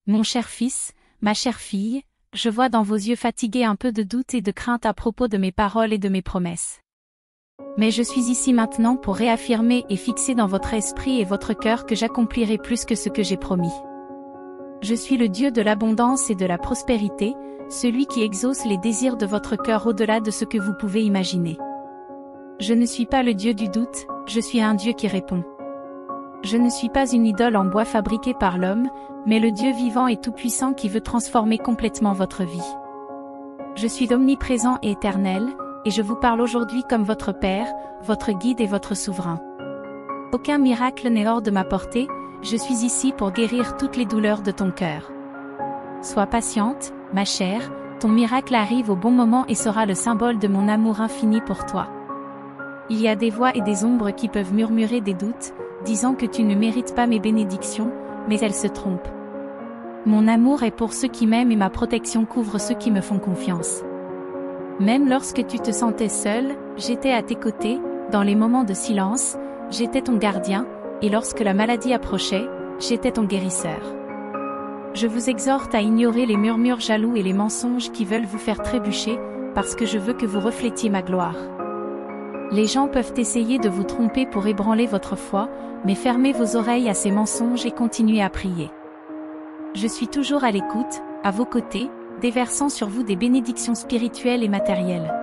Mon cher fils, ma chère fille, je vois dans vos yeux fatigués un peu de doute et de crainte à propos de mes paroles et de mes promesses. Mais je suis ici maintenant pour réaffirmer et fixer dans votre esprit et votre cœur que j'accomplirai plus que ce que j'ai promis. Je suis le Dieu de l'abondance et de la prospérité, celui qui exauce les désirs de votre cœur au-delà de ce que vous pouvez imaginer. Je ne suis pas le Dieu du doute, je suis un Dieu qui répond. Je ne suis pas une idole en bois fabriquée par l'homme, mais le Dieu vivant et tout-puissant qui veut transformer complètement votre vie. Je suis omniprésent et éternel, et je vous parle aujourd'hui comme votre Père, votre guide et votre souverain. Aucun miracle n'est hors de ma portée, je suis ici pour guérir toutes les douleurs de ton cœur. Sois patiente, ma chère, ton miracle arrive au bon moment et sera le symbole de mon amour infini pour toi. Il y a des voix et des ombres qui peuvent murmurer des doutes, disant que tu ne mérites pas mes bénédictions, mais elles se trompent. Mon amour est pour ceux qui m'aiment et ma protection couvre ceux qui me font confiance. Même lorsque tu te sentais seul, j'étais à tes côtés, dans les moments de silence, j'étais ton gardien, et lorsque la maladie approchait, j'étais ton guérisseur. Je vous exhorte à ignorer les murmures jaloux et les mensonges qui veulent vous faire trébucher, parce que je veux que vous reflétiez ma gloire. Les gens peuvent essayer de vous tromper pour ébranler votre foi, mais fermez vos oreilles à ces mensonges et continuez à prier. Je suis toujours à l'écoute, à vos côtés, déversant sur vous des bénédictions spirituelles et matérielles.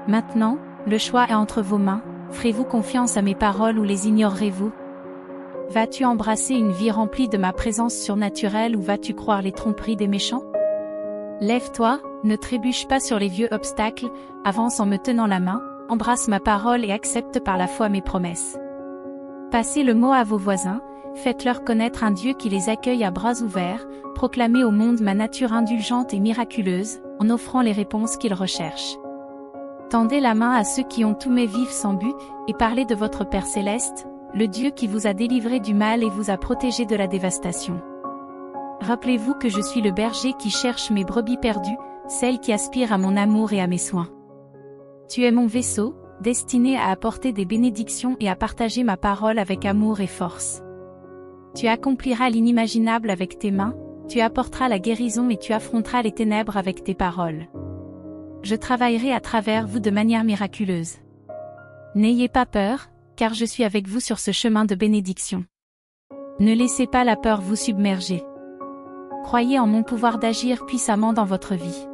Maintenant, le choix est entre vos mains, ferez-vous confiance à mes paroles ou les ignorerez-vous? Vas-tu embrasser une vie remplie de ma présence surnaturelle ou vas-tu croire les tromperies des méchants? Lève-toi, ne trébuche pas sur les vieux obstacles, avance en me tenant la main, embrasse ma parole et accepte par la foi mes promesses. Passez le mot à vos voisins, faites-leur connaître un Dieu qui les accueille à bras ouverts, proclamez au monde ma nature indulgente et miraculeuse, en offrant les réponses qu'ils recherchent. Tendez la main à ceux qui ont tous mes vivre sans but, et parlez de votre Père céleste, le Dieu qui vous a délivré du mal et vous a protégé de la dévastation. Rappelez-vous que je suis le berger qui cherche mes brebis perdues, celles qui aspirent à mon amour et à mes soins. Tu es mon vaisseau, destiné à apporter des bénédictions et à partager ma parole avec amour et force. Tu accompliras l'inimaginable avec tes mains, tu apporteras la guérison et tu affronteras les ténèbres avec tes paroles. Je travaillerai à travers vous de manière miraculeuse. N'ayez pas peur, car je suis avec vous sur ce chemin de bénédiction. Ne laissez pas la peur vous submerger. Croyez en mon pouvoir d'agir puissamment dans votre vie.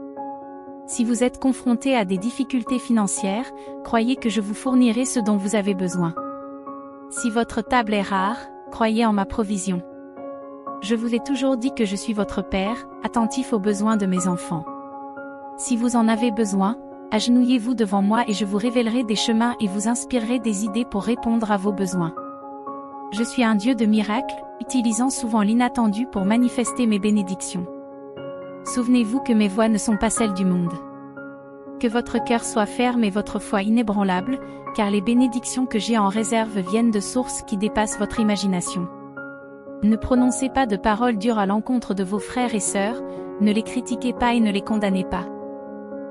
Si vous êtes confronté à des difficultés financières, croyez que je vous fournirai ce dont vous avez besoin. Si votre table est rare, croyez en ma provision. Je vous ai toujours dit que je suis votre Père, attentif aux besoins de mes enfants. Si vous en avez besoin, agenouillez-vous devant moi et je vous révélerai des chemins et vous inspirerai des idées pour répondre à vos besoins. Je suis un Dieu de miracles, utilisant souvent l'inattendu pour manifester mes bénédictions. Souvenez-vous que mes voies ne sont pas celles du monde. Que votre cœur soit ferme et votre foi inébranlable, car les bénédictions que j'ai en réserve viennent de sources qui dépassent votre imagination. Ne prononcez pas de paroles dures à l'encontre de vos frères et sœurs, ne les critiquez pas et ne les condamnez pas.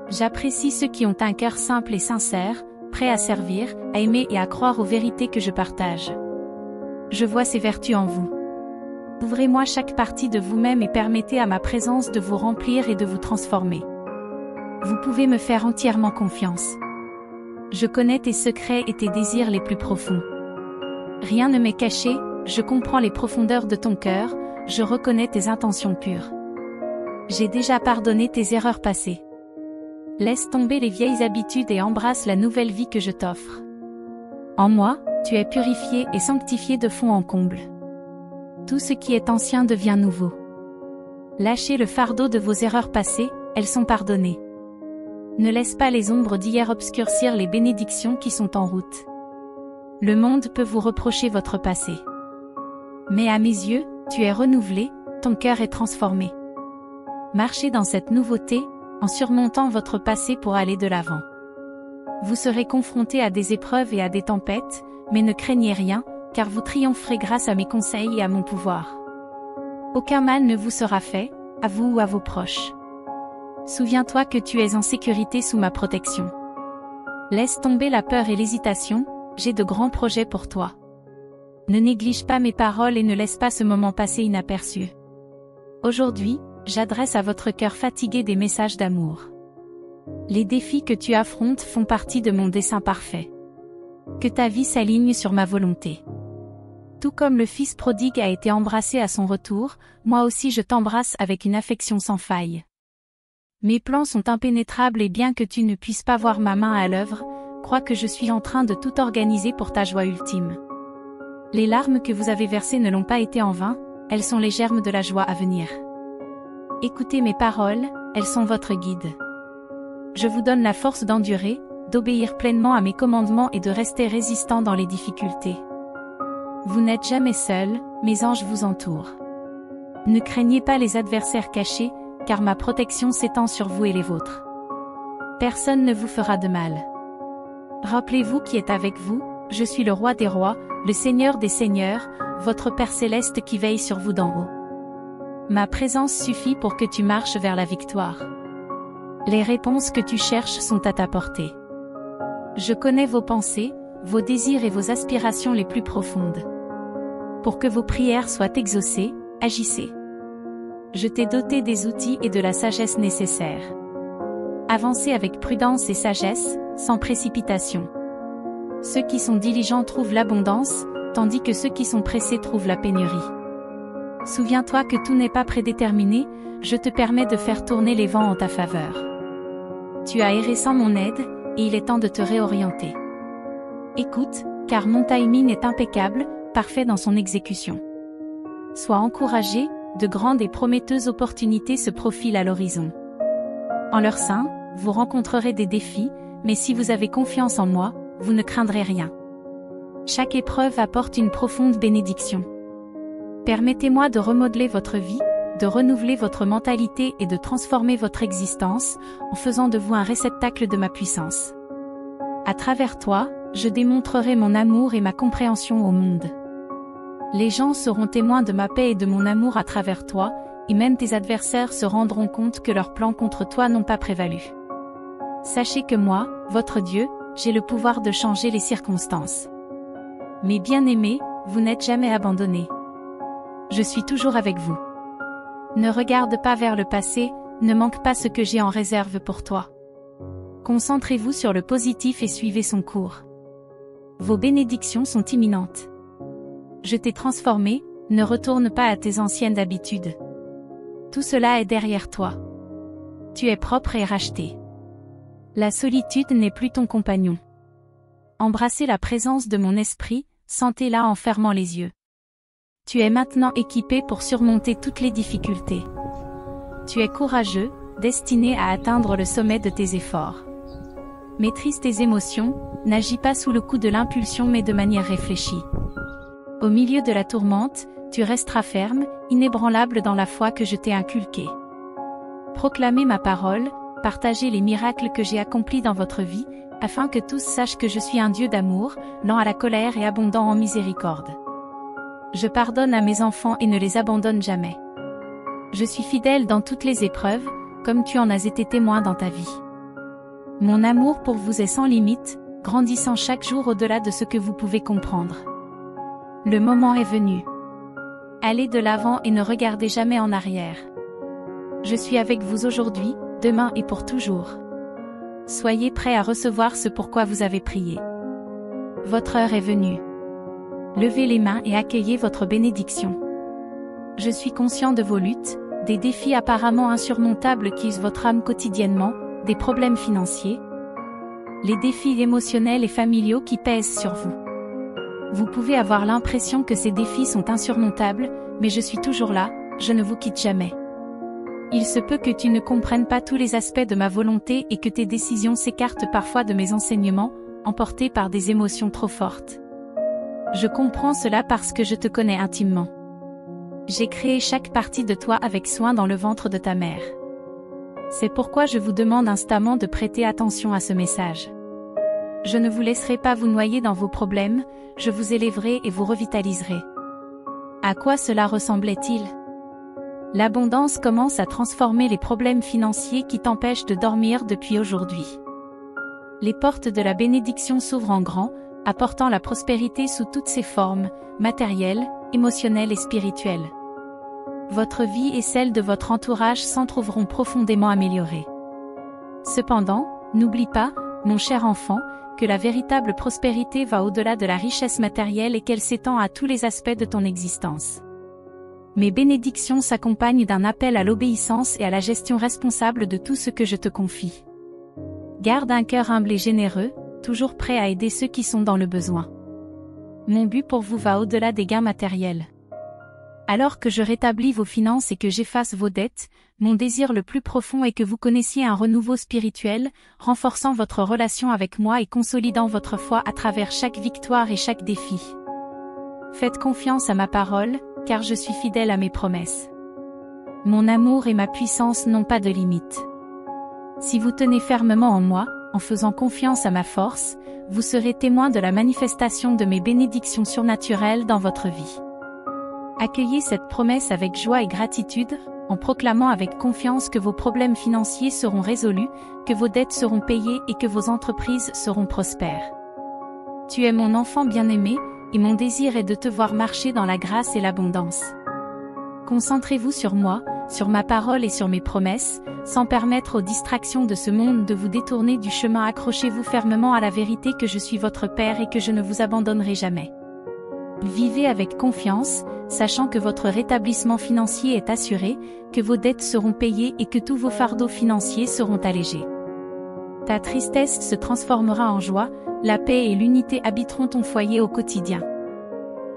J'apprécie ceux qui ont un cœur simple et sincère, prêt à servir, à aimer et à croire aux vérités que je partage. Je vois ces vertus en vous. Ouvrez-moi chaque partie de vous-même et permettez à ma présence de vous remplir et de vous transformer. Vous pouvez me faire entièrement confiance. Je connais tes secrets et tes désirs les plus profonds. Rien ne m'est caché, je comprends les profondeurs de ton cœur, je reconnais tes intentions pures. J'ai déjà pardonné tes erreurs passées. Laisse tomber les vieilles habitudes et embrasse la nouvelle vie que je t'offre. En moi, tu es purifié et sanctifié de fond en comble. Tout ce qui est ancien devient nouveau. Lâchez le fardeau de vos erreurs passées, elles sont pardonnées. Ne laisse pas les ombres d'hier obscurcir les bénédictions qui sont en route. Le monde peut vous reprocher votre passé. Mais à mes yeux, tu es renouvelé, ton cœur est transformé. Marchez dans cette nouveauté, en surmontant votre passé pour aller de l'avant. Vous serez confronté à des épreuves et à des tempêtes, mais ne craignez rien, car vous triompherez grâce à mes conseils et à mon pouvoir. Aucun mal ne vous sera fait, à vous ou à vos proches. Souviens-toi que tu es en sécurité sous ma protection. Laisse tomber la peur et l'hésitation, j'ai de grands projets pour toi. Ne néglige pas mes paroles et ne laisse pas ce moment passer inaperçu. Aujourd'hui, j'adresse à votre cœur fatigué des messages d'amour. Les défis que tu affrontes font partie de mon dessein parfait. Que ta vie s'aligne sur ma volonté. Tout comme le fils prodigue a été embrassé à son retour, moi aussi je t'embrasse avec une affection sans faille. Mes plans sont impénétrables et bien que tu ne puisses pas voir ma main à l'œuvre, crois que je suis en train de tout organiser pour ta joie ultime. Les larmes que vous avez versées ne l'ont pas été en vain, elles sont les germes de la joie à venir. Écoutez mes paroles, elles sont votre guide. Je vous donne la force d'endurer, d'obéir pleinement à mes commandements et de rester résistant dans les difficultés. Vous n'êtes jamais seul, mes anges vous entourent. Ne craignez pas les adversaires cachés, car ma protection s'étend sur vous et les vôtres. Personne ne vous fera de mal. Rappelez-vous qui est avec vous, je suis le roi des rois, le Seigneur des seigneurs, votre Père céleste qui veille sur vous d'en haut. Ma présence suffit pour que tu marches vers la victoire. Les réponses que tu cherches sont à ta portée. Je connais vos pensées, vos désirs et vos aspirations les plus profondes. Pour que vos prières soient exaucées, agissez. Je t'ai doté des outils et de la sagesse nécessaires. Avancez avec prudence et sagesse, sans précipitation. Ceux qui sont diligents trouvent l'abondance, tandis que ceux qui sont pressés trouvent la pénurie. Souviens-toi que tout n'est pas prédéterminé, je te permets de faire tourner les vents en ta faveur. Tu as erré sans mon aide, et il est temps de te réorienter. Écoute, car mon timing est impeccable, parfait dans son exécution. Sois encouragé, de grandes et prometteuses opportunités se profilent à l'horizon. En leur sein, vous rencontrerez des défis, mais si vous avez confiance en moi, vous ne craindrez rien. Chaque épreuve apporte une profonde bénédiction. Permettez-moi de remodeler votre vie, de renouveler votre mentalité et de transformer votre existence, en faisant de vous un réceptacle de ma puissance. À travers toi, je démontrerai mon amour et ma compréhension au monde. Les gens seront témoins de ma paix et de mon amour à travers toi, et même tes adversaires se rendront compte que leurs plans contre toi n'ont pas prévalu. Sachez que moi, votre Dieu, j'ai le pouvoir de changer les circonstances. Mes bien-aimés, vous n'êtes jamais abandonnés. Je suis toujours avec vous. Ne regarde pas vers le passé, ne manque pas ce que j'ai en réserve pour toi. Concentrez-vous sur le positif et suivez son cours. Vos bénédictions sont imminentes. Je t'ai transformé, ne retourne pas à tes anciennes habitudes. Tout cela est derrière toi. Tu es propre et racheté. La solitude n'est plus ton compagnon. Embrassez la présence de mon esprit, sentez-la en fermant les yeux. Tu es maintenant équipé pour surmonter toutes les difficultés. Tu es courageux, destiné à atteindre le sommet de tes efforts. Maîtrise tes émotions, n'agis pas sous le coup de l'impulsion mais de manière réfléchie. Au milieu de la tourmente, tu resteras ferme, inébranlable dans la foi que je t'ai inculquée. Proclamez ma parole, partagez les miracles que j'ai accomplis dans votre vie, afin que tous sachent que je suis un Dieu d'amour, lent à la colère et abondant en miséricorde. Je pardonne à mes enfants et ne les abandonne jamais. Je suis fidèle dans toutes les épreuves, comme tu en as été témoin dans ta vie. Mon amour pour vous est sans limite, grandissant chaque jour au-delà de ce que vous pouvez comprendre. Le moment est venu. Allez de l'avant et ne regardez jamais en arrière. Je suis avec vous aujourd'hui, demain et pour toujours. Soyez prêts à recevoir ce pourquoi vous avez prié. Votre heure est venue. Levez les mains et accueillez votre bénédiction. Je suis conscient de vos luttes, des défis apparemment insurmontables qui usent votre âme quotidiennement, des problèmes financiers, les défis émotionnels et familiaux qui pèsent sur vous. Vous pouvez avoir l'impression que ces défis sont insurmontables, mais je suis toujours là, je ne vous quitte jamais. Il se peut que tu ne comprennes pas tous les aspects de ma volonté et que tes décisions s'écartent parfois de mes enseignements, emportées par des émotions trop fortes. Je comprends cela parce que je te connais intimement. J'ai créé chaque partie de toi avec soin dans le ventre de ta mère. C'est pourquoi je vous demande instamment de prêter attention à ce message. Je ne vous laisserai pas vous noyer dans vos problèmes, je vous élèverai et vous revitaliserai. À quoi cela ressemblait-il ? L'abondance commence à transformer les problèmes financiers qui t'empêchent de dormir depuis aujourd'hui. Les portes de la bénédiction s'ouvrent en grand, apportant la prospérité sous toutes ses formes, matérielles, émotionnelles et spirituelles. votre vie et celle de votre entourage s'en trouveront profondément améliorées. Cependant, n'oublie pas, mon cher enfant, que la véritable prospérité va au-delà de la richesse matérielle et qu'elle s'étend à tous les aspects de ton existence. Mes bénédictions s'accompagnent d'un appel à l'obéissance et à la gestion responsable de tout ce que je te confie. Garde un cœur humble et généreux, toujours prêt à aider ceux qui sont dans le besoin. Mon but pour vous va au-delà des gains matériels. Alors que je rétablis vos finances et que j'efface vos dettes, mon désir le plus profond est que vous connaissiez un renouveau spirituel, renforçant votre relation avec moi et consolidant votre foi à travers chaque victoire et chaque défi. Faites confiance à ma parole, car je suis fidèle à mes promesses. Mon amour et ma puissance n'ont pas de limite. Si vous tenez fermement en moi, en faisant confiance à ma force, vous serez témoin de la manifestation de mes bénédictions surnaturelles dans votre vie. Accueillez cette promesse avec joie et gratitude, en proclamant avec confiance que vos problèmes financiers seront résolus, que vos dettes seront payées et que vos entreprises seront prospères. Tu es mon enfant bien-aimé, et mon désir est de te voir marcher dans la grâce et l'abondance. Concentrez-vous sur moi, sur ma parole et sur mes promesses, sans permettre aux distractions de ce monde de vous détourner du chemin. Accrochez-vous fermement à la vérité que je suis votre Père et que je ne vous abandonnerai jamais. Vivez avec confiance, sachant que votre rétablissement financier est assuré, que vos dettes seront payées et que tous vos fardeaux financiers seront allégés. Ta tristesse se transformera en joie, la paix et l'unité habiteront ton foyer au quotidien.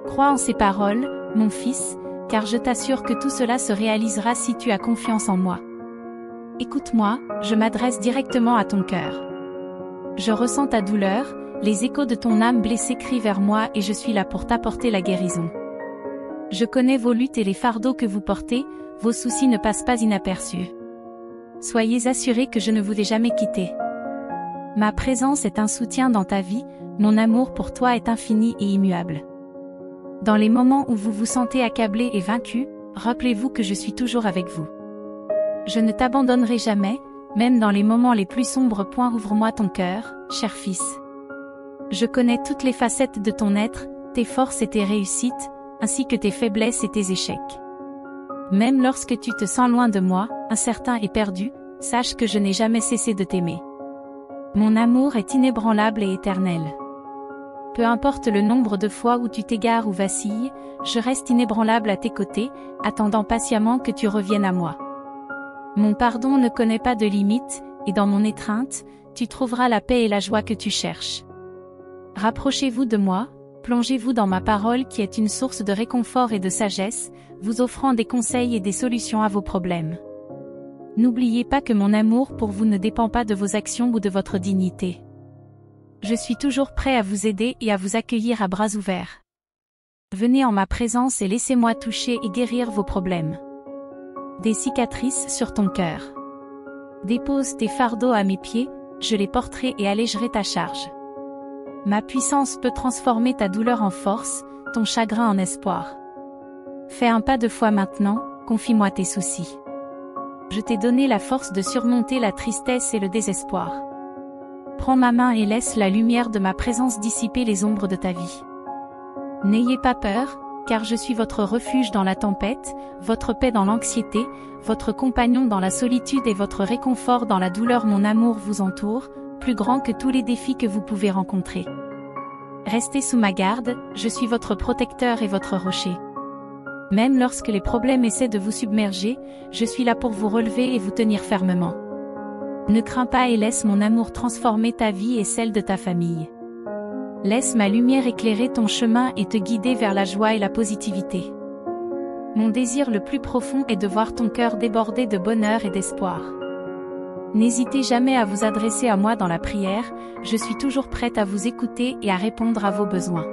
Crois en ces paroles, mon fils, car je t'assure que tout cela se réalisera si tu as confiance en moi. Écoute-moi, je m'adresse directement à ton cœur. Je ressens ta douleur, les échos de ton âme blessée crient vers moi et je suis là pour t'apporter la guérison. Je connais vos luttes et les fardeaux que vous portez, vos soucis ne passent pas inaperçus. Soyez assurés que je ne vous ai jamais quitté. Ma présence est un soutien dans ta vie, mon amour pour toi est infini et immuable. Dans les moments où vous vous sentez accablé et vaincu, rappelez-vous que je suis toujours avec vous. Je ne t'abandonnerai jamais, même dans les moments les plus sombres. Ouvre-moi ton cœur, cher fils. Je connais toutes les facettes de ton être, tes forces et tes réussites, ainsi que tes faiblesses et tes échecs. Même lorsque tu te sens loin de moi, incertain et perdu, sache que je n'ai jamais cessé de t'aimer. Mon amour est inébranlable et éternel. Peu importe le nombre de fois où tu t'égares ou vacilles, je reste inébranlable à tes côtés, attendant patiemment que tu reviennes à moi. Mon pardon ne connaît pas de limite, et dans mon étreinte, tu trouveras la paix et la joie que tu cherches. Rapprochez-vous de moi, plongez-vous dans ma parole qui est une source de réconfort et de sagesse, vous offrant des conseils et des solutions à vos problèmes. N'oubliez pas que mon amour pour vous ne dépend pas de vos actions ou de votre dignité. Je suis toujours prêt à vous aider et à vous accueillir à bras ouverts. Venez en ma présence et laissez-moi toucher et guérir vos problèmes. Des cicatrices sur ton cœur. Dépose tes fardeaux à mes pieds, je les porterai et allégerai ta charge. Ma puissance peut transformer ta douleur en force, ton chagrin en espoir. Fais un pas de foi maintenant, confie-moi tes soucis. Je t'ai donné la force de surmonter la tristesse et le désespoir. Prends ma main et laisse la lumière de ma présence dissiper les ombres de ta vie. N'ayez pas peur, car je suis votre refuge dans la tempête, votre paix dans l'anxiété, votre compagnon dans la solitude et votre réconfort dans la douleur. Mon amour vous entoure, plus grand que tous les défis que vous pouvez rencontrer. Restez sous ma garde, je suis votre protecteur et votre rocher. Même lorsque les problèmes essaient de vous submerger, je suis là pour vous relever et vous tenir fermement. Ne crains pas et laisse mon amour transformer ta vie et celle de ta famille. Laisse ma lumière éclairer ton chemin et te guider vers la joie et la positivité. Mon désir le plus profond est de voir ton cœur déborder de bonheur et d'espoir. N'hésitez jamais à vous adresser à moi dans la prière, je suis toujours prête à vous écouter et à répondre à vos besoins.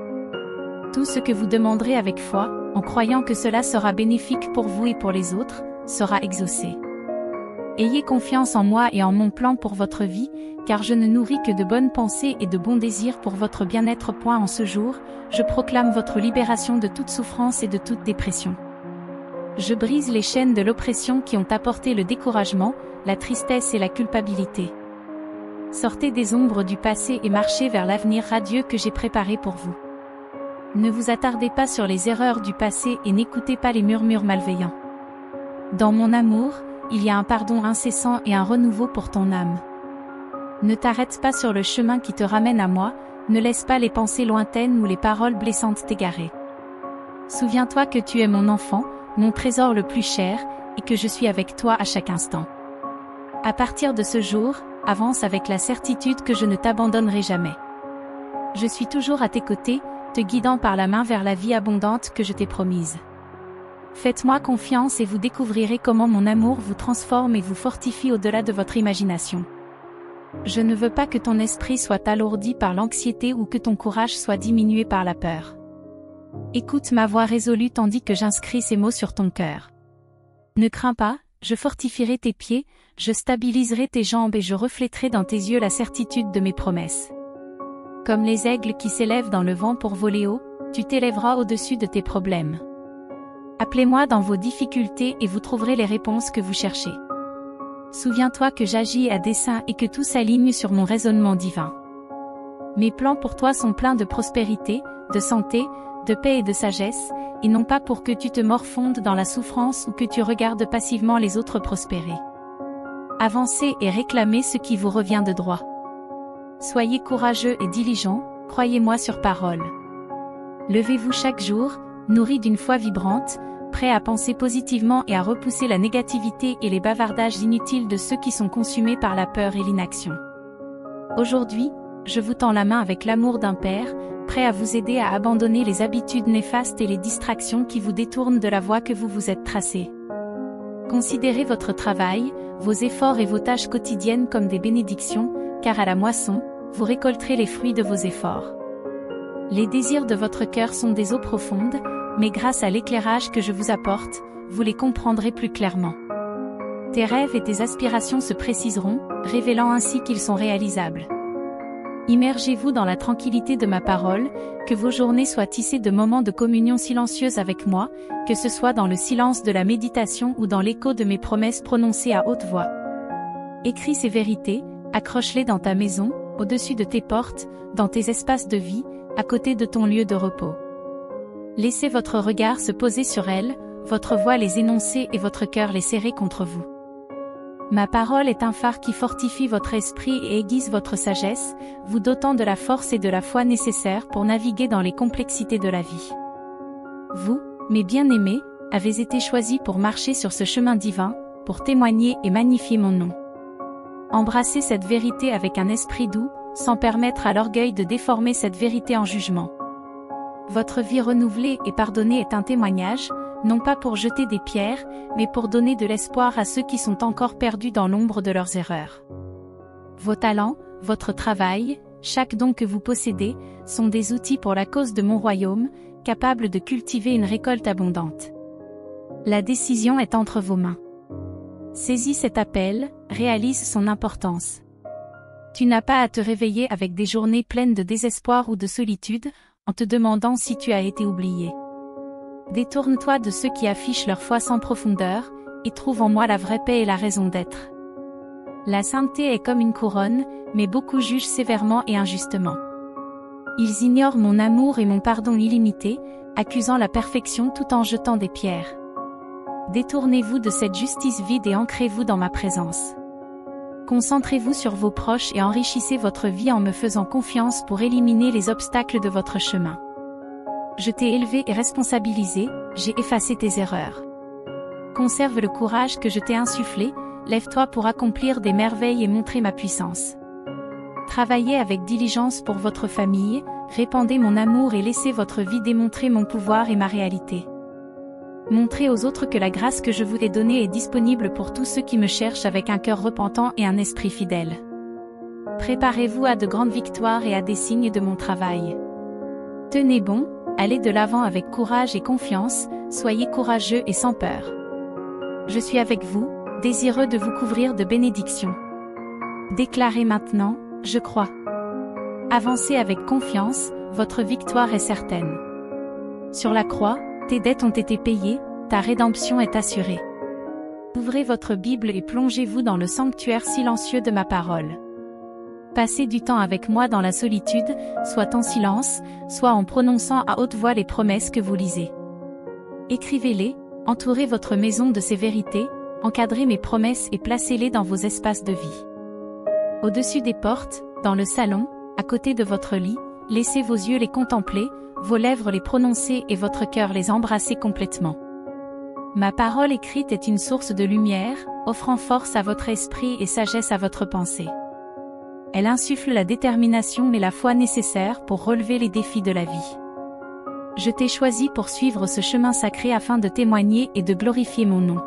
Tout ce que vous demanderez avec foi, en croyant que cela sera bénéfique pour vous et pour les autres, sera exaucé. Ayez confiance en moi et en mon plan pour votre vie, car je ne nourris que de bonnes pensées et de bons désirs pour votre bien-être. En ce jour, je proclame votre libération de toute souffrance et de toute dépression. Je brise les chaînes de l'oppression qui ont apporté le découragement, la tristesse et la culpabilité. Sortez des ombres du passé et marchez vers l'avenir radieux que j'ai préparé pour vous. Ne vous attardez pas sur les erreurs du passé et n'écoutez pas les murmures malveillants. Dans mon amour, il y a un pardon incessant et un renouveau pour ton âme. Ne t'arrête pas sur le chemin qui te ramène à moi, ne laisse pas les pensées lointaines ou les paroles blessantes t'égarer. Souviens-toi que tu es mon enfant, mon trésor le plus cher, et que je suis avec toi à chaque instant. À partir de ce jour, avance avec la certitude que je ne t'abandonnerai jamais. Je suis toujours à tes côtés, te guidant par la main vers la vie abondante que je t'ai promise. Faites-moi confiance et vous découvrirez comment mon amour vous transforme et vous fortifie au-delà de votre imagination. Je ne veux pas que ton esprit soit alourdi par l'anxiété ou que ton courage soit diminué par la peur. Écoute ma voix résolue tandis que j'inscris ces mots sur ton cœur. Ne crains pas, je fortifierai tes pieds, je stabiliserai tes jambes et je refléterai dans tes yeux la certitude de mes promesses. Comme les aigles qui s'élèvent dans le vent pour voler haut, tu t'élèveras au-dessus de tes problèmes. Appelez-moi dans vos difficultés et vous trouverez les réponses que vous cherchez. Souviens-toi que j'agis à dessein et que tout s'aligne sur mon raisonnement divin. Mes plans pour toi sont pleins de prospérité, de santé, de paix et de sagesse, et non pas pour que tu te morfondes dans la souffrance ou que tu regardes passivement les autres prospérer. Avancez et réclamez ce qui vous revient de droit. Soyez courageux et diligents, croyez-moi sur parole. Levez-vous chaque jour, nourris d'une foi vibrante, prêt à penser positivement et à repousser la négativité et les bavardages inutiles de ceux qui sont consumés par la peur et l'inaction. Aujourd'hui, je vous tends la main avec l'amour d'un père, prêt à vous aider à abandonner les habitudes néfastes et les distractions qui vous détournent de la voie que vous vous êtes tracée. Considérez votre travail, vos efforts et vos tâches quotidiennes comme des bénédictions, car à la moisson, vous récolterez les fruits de vos efforts. Les désirs de votre cœur sont des eaux profondes, mais grâce à l'éclairage que je vous apporte, vous les comprendrez plus clairement. Tes rêves et tes aspirations se préciseront, révélant ainsi qu'ils sont réalisables. Immergez-vous dans la tranquillité de ma parole, que vos journées soient tissées de moments de communion silencieuse avec moi, que ce soit dans le silence de la méditation ou dans l'écho de mes promesses prononcées à haute voix. Écris ces vérités, accroche-les dans ta maison, au-dessus de tes portes, dans tes espaces de vie, à côté de ton lieu de repos. Laissez votre regard se poser sur elles, votre voix les énoncer et votre cœur les serrer contre vous. Ma parole est un phare qui fortifie votre esprit et aiguise votre sagesse, vous dotant de la force et de la foi nécessaires pour naviguer dans les complexités de la vie. Vous, mes bien-aimés, avez été choisis pour marcher sur ce chemin divin, pour témoigner et magnifier mon nom. Embrassez cette vérité avec un esprit doux, sans permettre à l'orgueil de déformer cette vérité en jugement. Votre vie renouvelée et pardonnée est un témoignage, non pas pour jeter des pierres, mais pour donner de l'espoir à ceux qui sont encore perdus dans l'ombre de leurs erreurs. Vos talents, votre travail, chaque don que vous possédez, sont des outils pour la cause de mon royaume, capables de cultiver une récolte abondante. La décision est entre vos mains. Saisis cet appel, réalise son importance. Tu n'as pas à te réveiller avec des journées pleines de désespoir ou de solitude, en te demandant si tu as été oublié. Détourne-toi de ceux qui affichent leur foi sans profondeur, et trouve en moi la vraie paix et la raison d'être. La sainteté est comme une couronne, mais beaucoup jugent sévèrement et injustement. Ils ignorent mon amour et mon pardon illimité, accusant la perfection tout en jetant des pierres. Détournez-vous de cette justice vide et ancrez-vous dans ma présence. Concentrez-vous sur vos proches et enrichissez votre vie en me faisant confiance pour éliminer les obstacles de votre chemin. Je t'ai élevé et responsabilisé, j'ai effacé tes erreurs. Conserve le courage que je t'ai insufflé, lève-toi pour accomplir des merveilles et montrer ma puissance. Travaillez avec diligence pour votre famille, répandez mon amour et laissez votre vie démontrer mon pouvoir et ma réalité. Montrez aux autres que la grâce que je vous ai donnée est disponible pour tous ceux qui me cherchent avec un cœur repentant et un esprit fidèle. Préparez-vous à de grandes victoires et à des signes de mon travail. Tenez bon, allez de l'avant avec courage et confiance, soyez courageux et sans peur. Je suis avec vous, désireux de vous couvrir de bénédictions. Déclarez maintenant, je crois. Avancez avec confiance, votre victoire est certaine. Sur la croix, tes dettes ont été payées, ta rédemption est assurée. Ouvrez votre Bible et plongez-vous dans le sanctuaire silencieux de ma parole. Passez du temps avec moi dans la solitude, soit en silence, soit en prononçant à haute voix les promesses que vous lisez. Écrivez-les, Entourez votre maison de ces vérités, encadrez mes promesses et placez-les dans vos espaces de vie. Au-dessus des portes, dans le salon, à côté de votre lit, laissez vos yeux les contempler, vos lèvres les prononcer et votre cœur les embrasser complètement. Ma parole écrite est une source de lumière, offrant force à votre esprit et sagesse à votre pensée. Elle insuffle la détermination et la foi nécessaires pour relever les défis de la vie. Je t'ai choisi pour suivre ce chemin sacré afin de témoigner et de glorifier mon nom.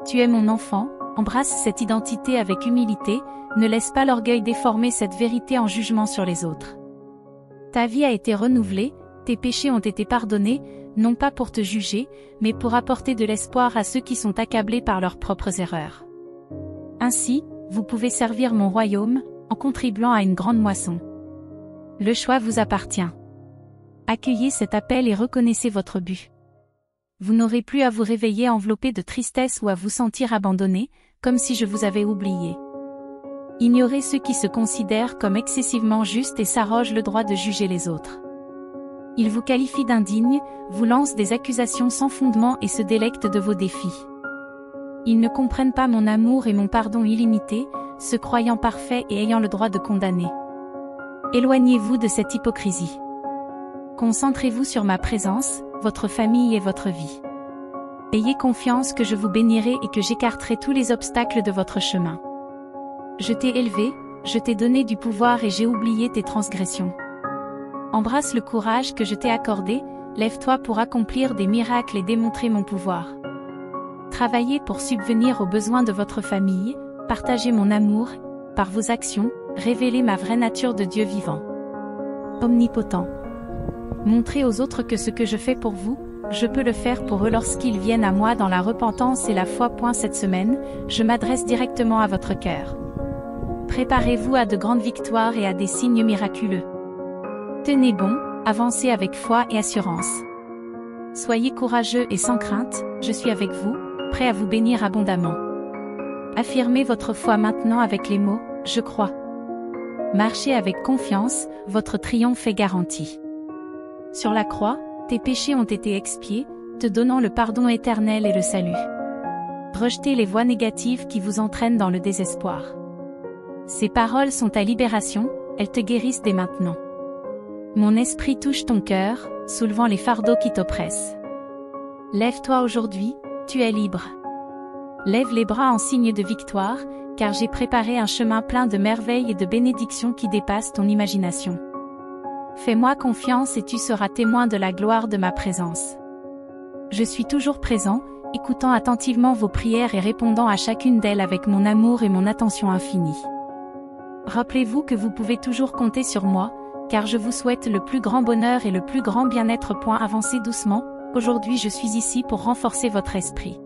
Tu es mon enfant, embrasse cette identité avec humilité, ne laisse pas l'orgueil déformer cette vérité en jugement sur les autres. Ta vie a été renouvelée, tes péchés ont été pardonnés, non pas pour te juger, mais pour apporter de l'espoir à ceux qui sont accablés par leurs propres erreurs. Ainsi, vous pouvez servir mon royaume, en contribuant à une grande moisson. Le choix vous appartient. Accueillez cet appel et reconnaissez votre but. Vous n'aurez plus à vous réveiller enveloppé de tristesse ou à vous sentir abandonné, comme si je vous avais oublié. Ignorez ceux qui se considèrent comme excessivement justes et s'arrogent le droit de juger les autres. Ils vous qualifient d'indignes, vous lancent des accusations sans fondement et se délectent de vos défis. Ils ne comprennent pas mon amour et mon pardon illimité, se croyant parfaits et ayant le droit de condamner. Éloignez-vous de cette hypocrisie. Concentrez-vous sur ma présence, votre famille et votre vie. Ayez confiance que je vous bénirai et que j'écarterai tous les obstacles de votre chemin. Je t'ai élevé, je t'ai donné du pouvoir et j'ai oublié tes transgressions. Embrasse le courage que je t'ai accordé, lève-toi pour accomplir des miracles et démontrer mon pouvoir. Travaillez pour subvenir aux besoins de votre famille, partagez mon amour, par vos actions, révélez ma vraie nature de Dieu vivant. Omnipotent. Montrez aux autres que ce que je fais pour vous, je peux le faire pour eux lorsqu'ils viennent à moi dans la repentance et la foi. Cette semaine, je m'adresse directement à votre cœur. Préparez-vous à de grandes victoires et à des signes miraculeux. Tenez bon, avancez avec foi et assurance. Soyez courageux et sans crainte, je suis avec vous, prêt à vous bénir abondamment. Affirmez votre foi maintenant avec les mots « Je crois ». Marchez avec confiance, votre triomphe est garanti. Sur la croix, tes péchés ont été expiés, te donnant le pardon éternel et le salut. Rejetez les voix négatives qui vous entraînent dans le désespoir. Ces paroles sont ta libération, elles te guérissent dès maintenant. Mon esprit touche ton cœur, soulevant les fardeaux qui t'oppressent. Lève-toi aujourd'hui, tu es libre. Lève les bras en signe de victoire, car j'ai préparé un chemin plein de merveilles et de bénédictions qui dépassent ton imagination. Fais-moi confiance et tu seras témoin de la gloire de ma présence. Je suis toujours présent, écoutant attentivement vos prières et répondant à chacune d'elles avec mon amour et mon attention infinie. Rappelez-vous que vous pouvez toujours compter sur moi, car je vous souhaite le plus grand bonheur et le plus grand bien-être. Avancez doucement, aujourd'hui je suis ici pour renforcer votre esprit.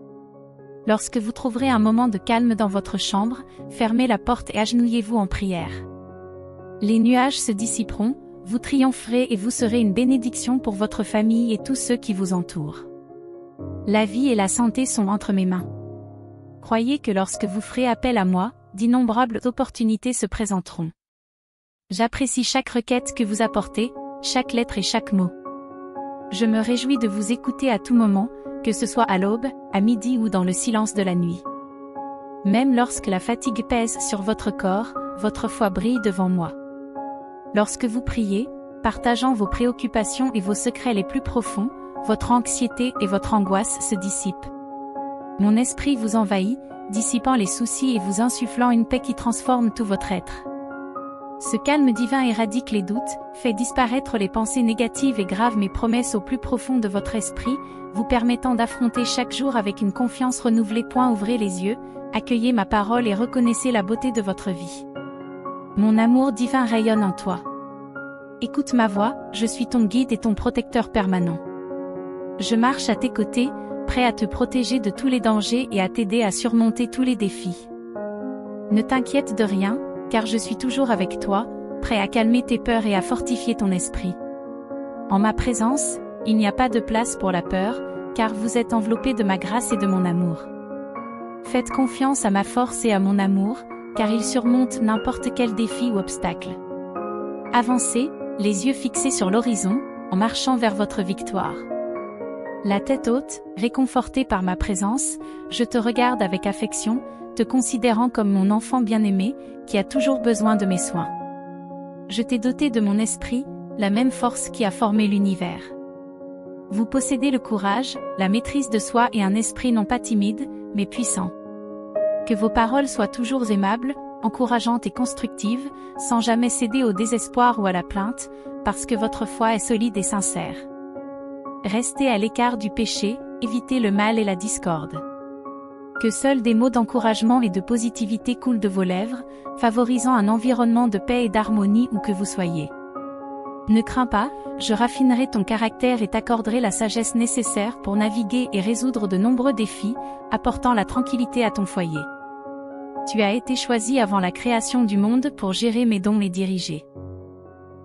Lorsque vous trouverez un moment de calme dans votre chambre, fermez la porte et agenouillez-vous en prière. Les nuages se dissiperont, vous triompherez et vous serez une bénédiction pour votre famille et tous ceux qui vous entourent. La vie et la santé sont entre mes mains. Croyez que lorsque vous ferez appel à moi, d'innombrables opportunités se présenteront. J'apprécie chaque requête que vous apportez, chaque lettre et chaque mot. Je me réjouis de vous écouter à tout moment, que ce soit à l'aube, à midi ou dans le silence de la nuit. Même lorsque la fatigue pèse sur votre corps, votre foi brille devant moi. Lorsque vous priez, partageant vos préoccupations et vos secrets les plus profonds, votre anxiété et votre angoisse se dissipent. Mon esprit vous envahit, dissipant les soucis et vous insufflant une paix qui transforme tout votre être. Ce calme divin éradique les doutes, fait disparaître les pensées négatives et grave mes promesses au plus profond de votre esprit, vous permettant d'affronter chaque jour avec une confiance renouvelée. Ouvrez les yeux, accueillez ma parole et reconnaissez la beauté de votre vie. Mon amour divin rayonne en toi. Écoute ma voix, je suis ton guide et ton protecteur permanent. Je marche à tes côtés, prêt à te protéger de tous les dangers et à t'aider à surmonter tous les défis. Ne t'inquiète de rien, car je suis toujours avec toi, prêt à calmer tes peurs et à fortifier ton esprit. En ma présence, il n'y a pas de place pour la peur, car vous êtes enveloppés de ma grâce et de mon amour. Faites confiance à ma force et à mon amour, car il surmonte n'importe quel défi ou obstacle. Avancez, les yeux fixés sur l'horizon, en marchant vers votre victoire. La tête haute, réconfortée par ma présence, je te regarde avec affection, te considérant comme mon enfant bien-aimé, qui a toujours besoin de mes soins. Je t'ai doté de mon esprit, la même force qui a formé l'univers. Vous possédez le courage, la maîtrise de soi et un esprit non pas timide, mais puissant. Que vos paroles soient toujours aimables, encourageantes et constructives, sans jamais céder au désespoir ou à la plainte, parce que votre foi est solide et sincère. Restez à l'écart du péché, évitez le mal et la discorde. Que seuls des mots d'encouragement et de positivité coulent de vos lèvres, favorisant un environnement de paix et d'harmonie où que vous soyez. Ne crains pas, je raffinerai ton caractère et t'accorderai la sagesse nécessaire pour naviguer et résoudre de nombreux défis, apportant la tranquillité à ton foyer. Tu as été choisi avant la création du monde pour gérer mes dons et diriger.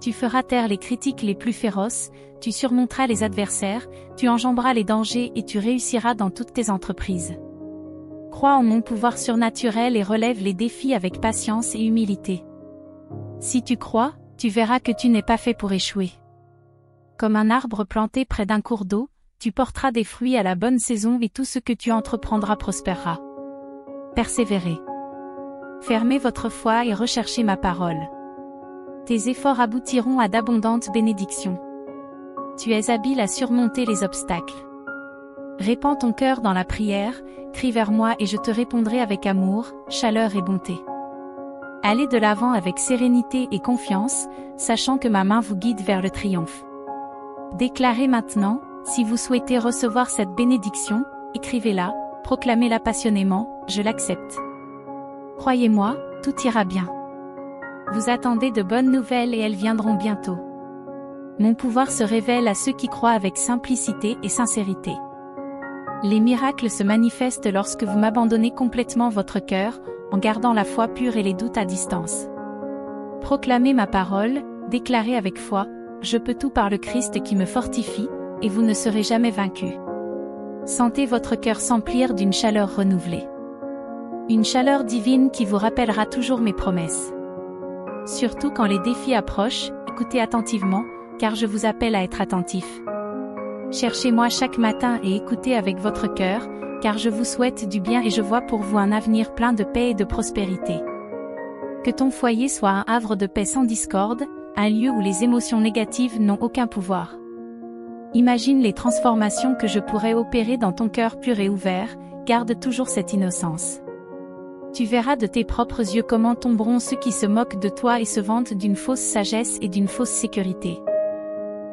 Tu feras taire les critiques les plus féroces, tu surmonteras les adversaires, tu enjamberas les dangers et tu réussiras dans toutes tes entreprises. Crois en mon pouvoir surnaturel et relève les défis avec patience et humilité. Si tu crois, tu verras que tu n'es pas fait pour échouer. Comme un arbre planté près d'un cours d'eau, tu porteras des fruits à la bonne saison et tout ce que tu entreprendras prospérera. Persévérez. Fermez votre foi et recherchez ma parole. Tes efforts aboutiront à d'abondantes bénédictions. Tu es habile à surmonter les obstacles. Répands ton cœur dans la prière, crie vers moi et je te répondrai avec amour, chaleur et bonté. Allez de l'avant avec sérénité et confiance, sachant que ma main vous guide vers le triomphe. Déclarez maintenant, si vous souhaitez recevoir cette bénédiction, écrivez-la, proclamez-la passionnément, je l'accepte. Croyez-moi, tout ira bien. Vous attendez de bonnes nouvelles et elles viendront bientôt. Mon pouvoir se révèle à ceux qui croient avec simplicité et sincérité. Les miracles se manifestent lorsque vous m'abandonnez complètement votre cœur, en gardant la foi pure et les doutes à distance. Proclamez ma parole, déclarez avec foi, je peux tout par le Christ qui me fortifie, et vous ne serez jamais vaincus. Sentez votre cœur s'emplir d'une chaleur renouvelée. Une chaleur divine qui vous rappellera toujours mes promesses. Surtout quand les défis approchent, écoutez attentivement, car je vous appelle à être attentif. Cherchez-moi chaque matin et écoutez avec votre cœur, car je vous souhaite du bien et je vois pour vous un avenir plein de paix et de prospérité. Que ton foyer soit un havre de paix sans discorde, un lieu où les émotions négatives n'ont aucun pouvoir. Imagine les transformations que je pourrais opérer dans ton cœur pur et ouvert, garde toujours cette innocence. Tu verras de tes propres yeux comment tomberont ceux qui se moquent de toi et se vantent d'une fausse sagesse et d'une fausse sécurité.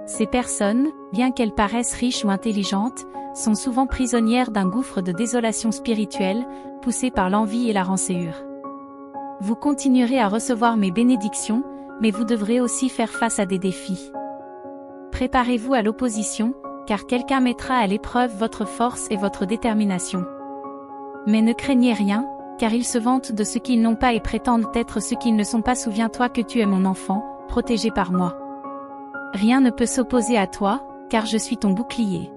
Ces personnes, bien qu'elles paraissent riches ou intelligentes, sont souvent prisonnières d'un gouffre de désolation spirituelle, poussées par l'envie et la rancœur. Vous continuerez à recevoir mes bénédictions, mais vous devrez aussi faire face à des défis. Préparez-vous à l'opposition, car quelqu'un mettra à l'épreuve votre force et votre détermination. Mais ne craignez rien, car ils se vantent de ce qu'ils n'ont pas et prétendent être ce qu'ils ne sont pas. Souviens-toi que tu es mon enfant, protégé par moi. Rien ne peut s'opposer à toi, car je suis ton bouclier.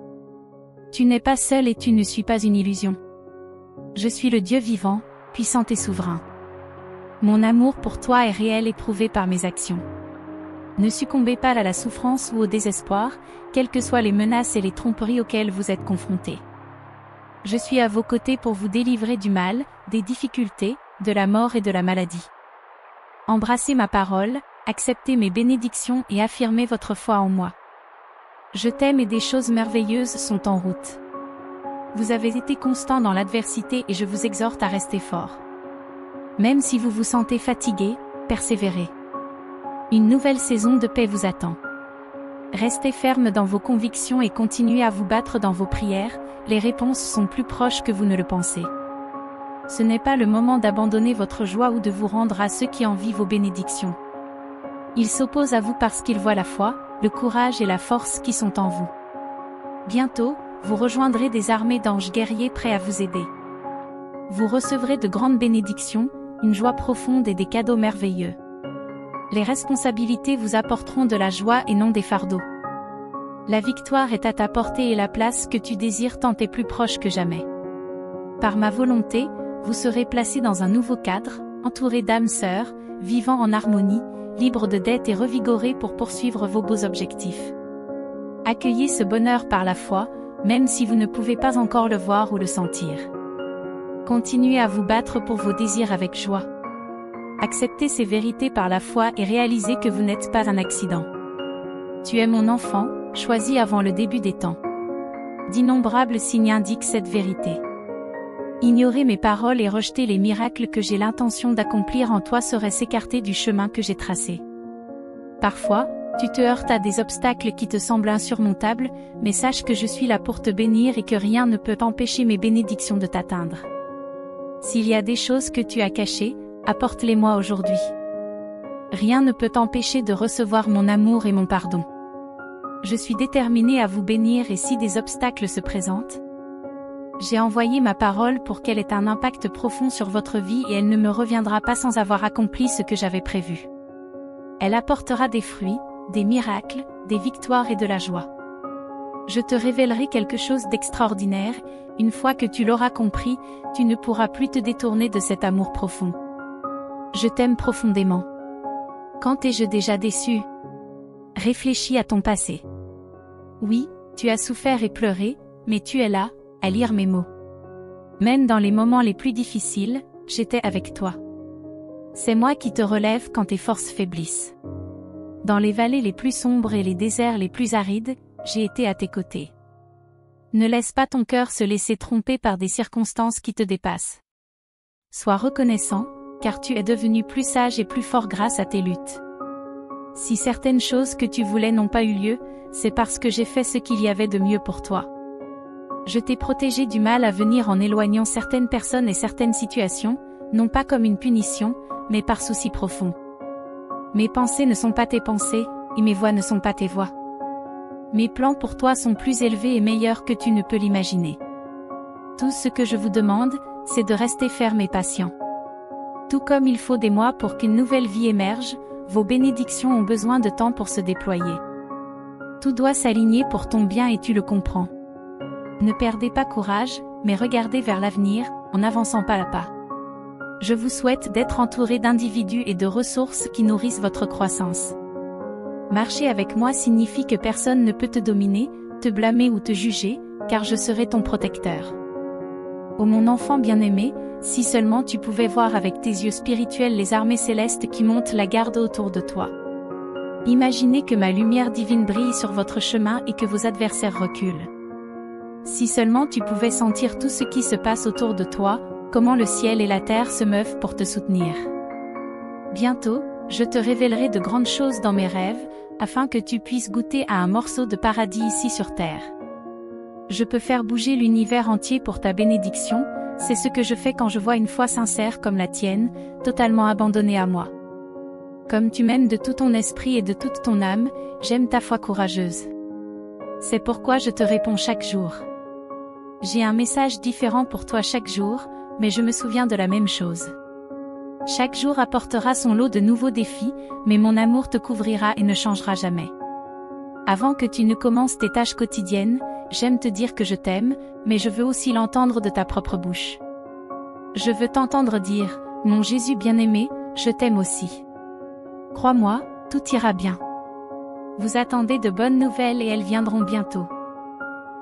Tu n'es pas seul et tu ne suis pas une illusion. Je suis le Dieu vivant, puissant et souverain. Mon amour pour toi est réel et prouvé par mes actions. Ne succombez pas à la souffrance ou au désespoir, quelles que soient les menaces et les tromperies auxquelles vous êtes confrontés. Je suis à vos côtés pour vous délivrer du mal, des difficultés, de la mort et de la maladie. Embrassez ma parole, acceptez mes bénédictions et affirmez votre foi en moi. Je t'aime et des choses merveilleuses sont en route. Vous avez été constant dans l'adversité et je vous exhorte à rester fort. Même si vous vous sentez fatigué, persévérez. Une nouvelle saison de paix vous attend. Restez ferme dans vos convictions et continuez à vous battre dans vos prières, les réponses sont plus proches que vous ne le pensez. Ce n'est pas le moment d'abandonner votre joie ou de vous rendre à ceux qui envient vos bénédictions. Ils s'opposent à vous parce qu'ils voient la foi, le courage et la force qui sont en vous. Bientôt, vous rejoindrez des armées d'anges guerriers prêts à vous aider. Vous recevrez de grandes bénédictions, une joie profonde et des cadeaux merveilleux. Les responsabilités vous apporteront de la joie et non des fardeaux. La victoire est à ta portée et la place que tu désires tant est plus proche que jamais. Par ma volonté, vous serez placé dans un nouveau cadre, entouré d'âmes sœurs, vivant en harmonie, libre de dettes et revigoré pour poursuivre vos beaux objectifs. Accueillez ce bonheur par la foi, même si vous ne pouvez pas encore le voir ou le sentir. Continuez à vous battre pour vos désirs avec joie. Acceptez ces vérités par la foi et réalisez que vous n'êtes pas un accident. Tu es mon enfant, choisi avant le début des temps. D'innombrables signes indiquent cette vérité. Ignorer mes paroles et rejeter les miracles que j'ai l'intention d'accomplir en toi serait s'écarter du chemin que j'ai tracé. Parfois, tu te heurtes à des obstacles qui te semblent insurmontables, mais sache que je suis là pour te bénir et que rien ne peut empêcher mes bénédictions de t'atteindre. S'il y a des choses que tu as cachées, apporte-les-moi aujourd'hui. Rien ne peut t'empêcher de recevoir mon amour et mon pardon. Je suis déterminée à vous bénir et si des obstacles se présentent, j'ai envoyé ma parole pour qu'elle ait un impact profond sur votre vie et elle ne me reviendra pas sans avoir accompli ce que j'avais prévu. Elle apportera des fruits, des miracles, des victoires et de la joie. Je te révélerai quelque chose d'extraordinaire, une fois que tu l'auras compris, tu ne pourras plus te détourner de cet amour profond. Je t'aime profondément. Quand t'ai-je déjà déçu? Réfléchis à ton passé. Oui, tu as souffert et pleuré, mais tu es là, à lire mes mots. Même dans les moments les plus difficiles, j'étais avec toi. C'est moi qui te relève quand tes forces faiblissent. Dans les vallées les plus sombres et les déserts les plus arides, j'ai été à tes côtés. Ne laisse pas ton cœur se laisser tromper par des circonstances qui te dépassent. Sois reconnaissant, car tu es devenu plus sage et plus fort grâce à tes luttes. Si certaines choses que tu voulais n'ont pas eu lieu, c'est parce que j'ai fait ce qu'il y avait de mieux pour toi. Je t'ai protégé du mal à venir en éloignant certaines personnes et certaines situations, non pas comme une punition, mais par souci profond. Mes pensées ne sont pas tes pensées, et mes voies ne sont pas tes voies. Mes plans pour toi sont plus élevés et meilleurs que tu ne peux l'imaginer. Tout ce que je vous demande, c'est de rester ferme et patient. Tout comme il faut des mois pour qu'une nouvelle vie émerge, vos bénédictions ont besoin de temps pour se déployer. Tout doit s'aligner pour ton bien et tu le comprends. Ne perdez pas courage, mais regardez vers l'avenir, en avançant pas à pas. Je vous souhaite d'être entouré d'individus et de ressources qui nourrissent votre croissance. Marcher avec moi signifie que personne ne peut te dominer, te blâmer ou te juger, car je serai ton protecteur. Ô mon enfant bien-aimé, si seulement tu pouvais voir avec tes yeux spirituels les armées célestes qui montent la garde autour de toi. Imaginez que ma lumière divine brille sur votre chemin et que vos adversaires reculent. Si seulement tu pouvais sentir tout ce qui se passe autour de toi, comment le ciel et la terre se meuvent pour te soutenir. Bientôt, je te révélerai de grandes choses dans mes rêves, afin que tu puisses goûter à un morceau de paradis ici sur terre. Je peux faire bouger l'univers entier pour ta bénédiction, c'est ce que je fais quand je vois une foi sincère comme la tienne, totalement abandonnée à moi. Comme tu m'aimes de tout ton esprit et de toute ton âme, j'aime ta foi courageuse. C'est pourquoi je te réponds chaque jour. J'ai un message différent pour toi chaque jour, mais je me souviens de la même chose. Chaque jour apportera son lot de nouveaux défis, mais mon amour te couvrira et ne changera jamais. Avant que tu ne commences tes tâches quotidiennes, j'aime te dire que je t'aime, mais je veux aussi l'entendre de ta propre bouche. Je veux t'entendre dire, mon Jésus bien-aimé, je t'aime aussi. Crois-moi, tout ira bien. Vous attendez de bonnes nouvelles et elles viendront bientôt.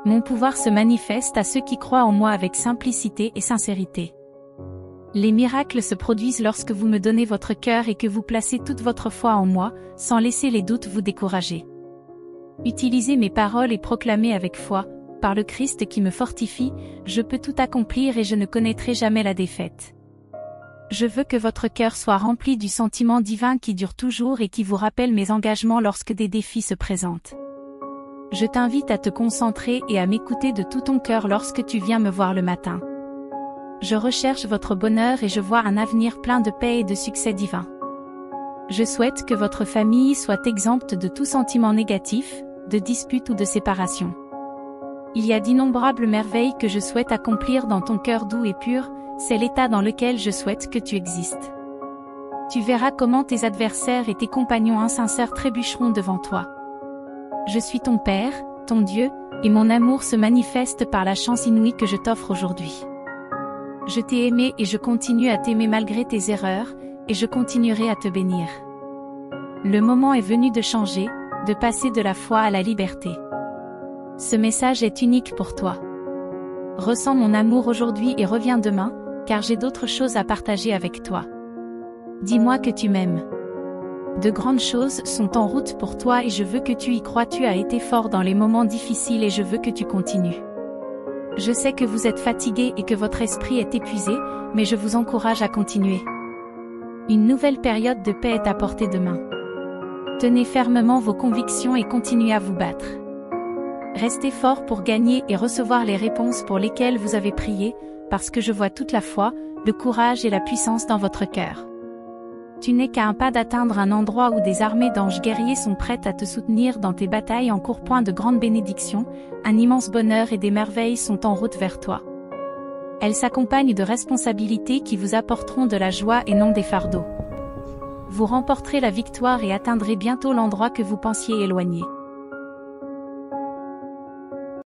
Mon pouvoir se manifeste à ceux qui croient en moi avec simplicité et sincérité. Les miracles se produisent lorsque vous me donnez votre cœur et que vous placez toute votre foi en moi, sans laisser les doutes vous décourager. Utilisez mes paroles et proclamez avec foi, par le Christ qui me fortifie, je peux tout accomplir et je ne connaîtrai jamais la défaite. Je veux que votre cœur soit rempli du sentiment divin qui dure toujours et qui vous rappelle mes engagements lorsque des défis se présentent. Je t'invite à te concentrer et à m'écouter de tout ton cœur lorsque tu viens me voir le matin. Je recherche votre bonheur et je vois un avenir plein de paix et de succès divin. Je souhaite que votre famille soit exempte de tout sentiment négatif, de dispute ou de séparation. Il y a d'innombrables merveilles que je souhaite accomplir dans ton cœur doux et pur, c'est l'état dans lequel je souhaite que tu existes. Tu verras comment tes adversaires et tes compagnons insincères trébucheront devant toi. Je suis ton Père, ton Dieu, et mon amour se manifeste par la chance inouïe que je t'offre aujourd'hui. Je t'ai aimé et je continue à t'aimer malgré tes erreurs, et je continuerai à te bénir. Le moment est venu de changer, de passer de la foi à la liberté. Ce message est unique pour toi. Ressens mon amour aujourd'hui et reviens demain, car j'ai d'autres choses à partager avec toi. Dis-moi que tu m'aimes. De grandes choses sont en route pour toi et je veux que tu y crois. Tu as été fort dans les moments difficiles et je veux que tu continues. Je sais que vous êtes fatigué et que votre esprit est épuisé, mais je vous encourage à continuer. Une nouvelle période de paix est à portée de main. Tenez fermement vos convictions et continuez à vous battre. Restez fort pour gagner et recevoir les réponses pour lesquelles vous avez prié, parce que je vois toute la foi, le courage et la puissance dans votre cœur. Tu n'es qu'à un pas d'atteindre un endroit où des armées d'anges guerriers sont prêtes à te soutenir dans tes batailles en cours. Point de grandes bénédictions, un immense bonheur et des merveilles sont en route vers toi. Elles s'accompagnent de responsabilités qui vous apporteront de la joie et non des fardeaux. Vous remporterez la victoire et atteindrez bientôt l'endroit que vous pensiez éloigné.